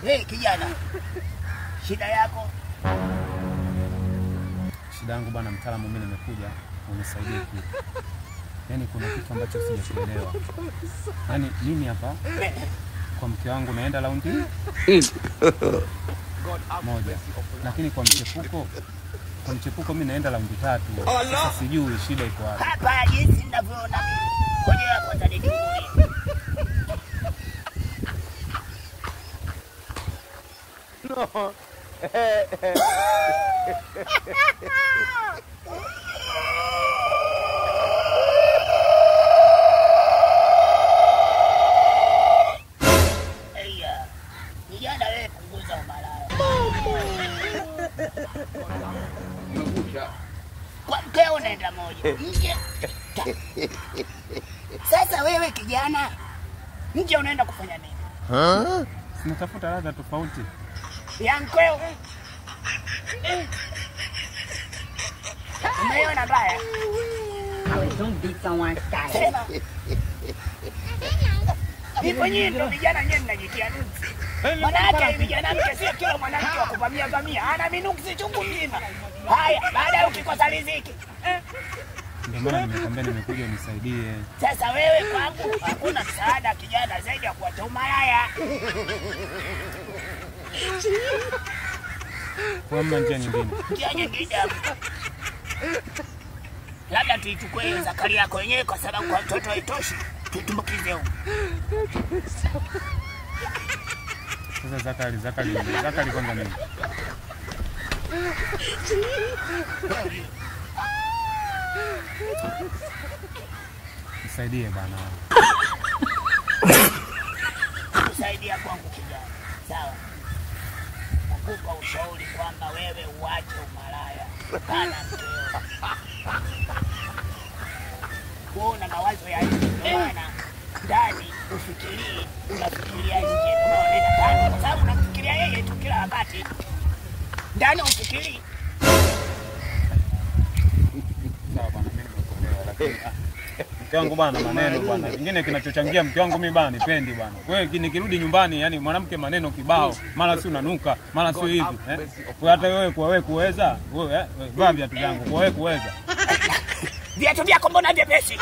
Hey kijana. Shida yako? Shida yangu bwana, mtaalamu mimi nimekuja unisaidie kitu. Yaani kuna kitu ambacho sijaelewa. Yaani mimi hapa kwa mke wangu naenda raundi moja. Lakini kwa mchepuko mimi naenda raundi 3. Sasa sijui shida iko wapi. Hapa jinsi ninavyoona mimi. Ngoja kwanza nijifungue. No. Eya. Kijana wewe punguza umalaya. Kwa mkeo unaenda moja. Nje. Sasa wewe kijana, nje unaenda kufanya nini? Sinatafuta ladha tofauti. Ya mkeo. Umeona baya? Don't beat someone's style. Hivyo nyinyi ndio vijana nyenye mnajitia nuksi. Mwanamke vijana mke sio kila mwanamke wa kuvamia. Ana minuksi chungu mzima. Haya, baada ya ukikosa riziki. Ndio maana nimekwambia nimekuja unisaidie. Sasa wewe kwangu hakuna msaada kijana zaidi ya kuacha umalaya. Kwa njia nyingine. Njia nyingine. Labda tuichukue hiyo Zakari yako yenyewe kwa sababu kwa mtoto haitoshi. Tutumbukize huko. Sasa Zakari kwanza nini? Nisaidie bana. Kusaidia kwangu kijana. Sawa. Nakupa ushauri kwamba wewe uache umalaya. Kana mkeo. Kuna mawazo ya nje bwana. Ndani ufikirie, unafikiria nje. Unaona ndani kwa sababu unafikiria yeye tu kila wakati. Ndani ufikirie. Sawa bana, mimi nimekuelewa lakini mke wangu bana maneno bana. Kingine kinachochangia mke wangu mimi bana nipendi bana. Wewe nikirudi nyumbani yani mwanamke maneno kibao, mara si unanuka, mara sio hivi, Kwa hata wewe kuweza, wewe vaa viatu vyangu, kwa wewe kuweza. Viatu vyako mbona vyepesi?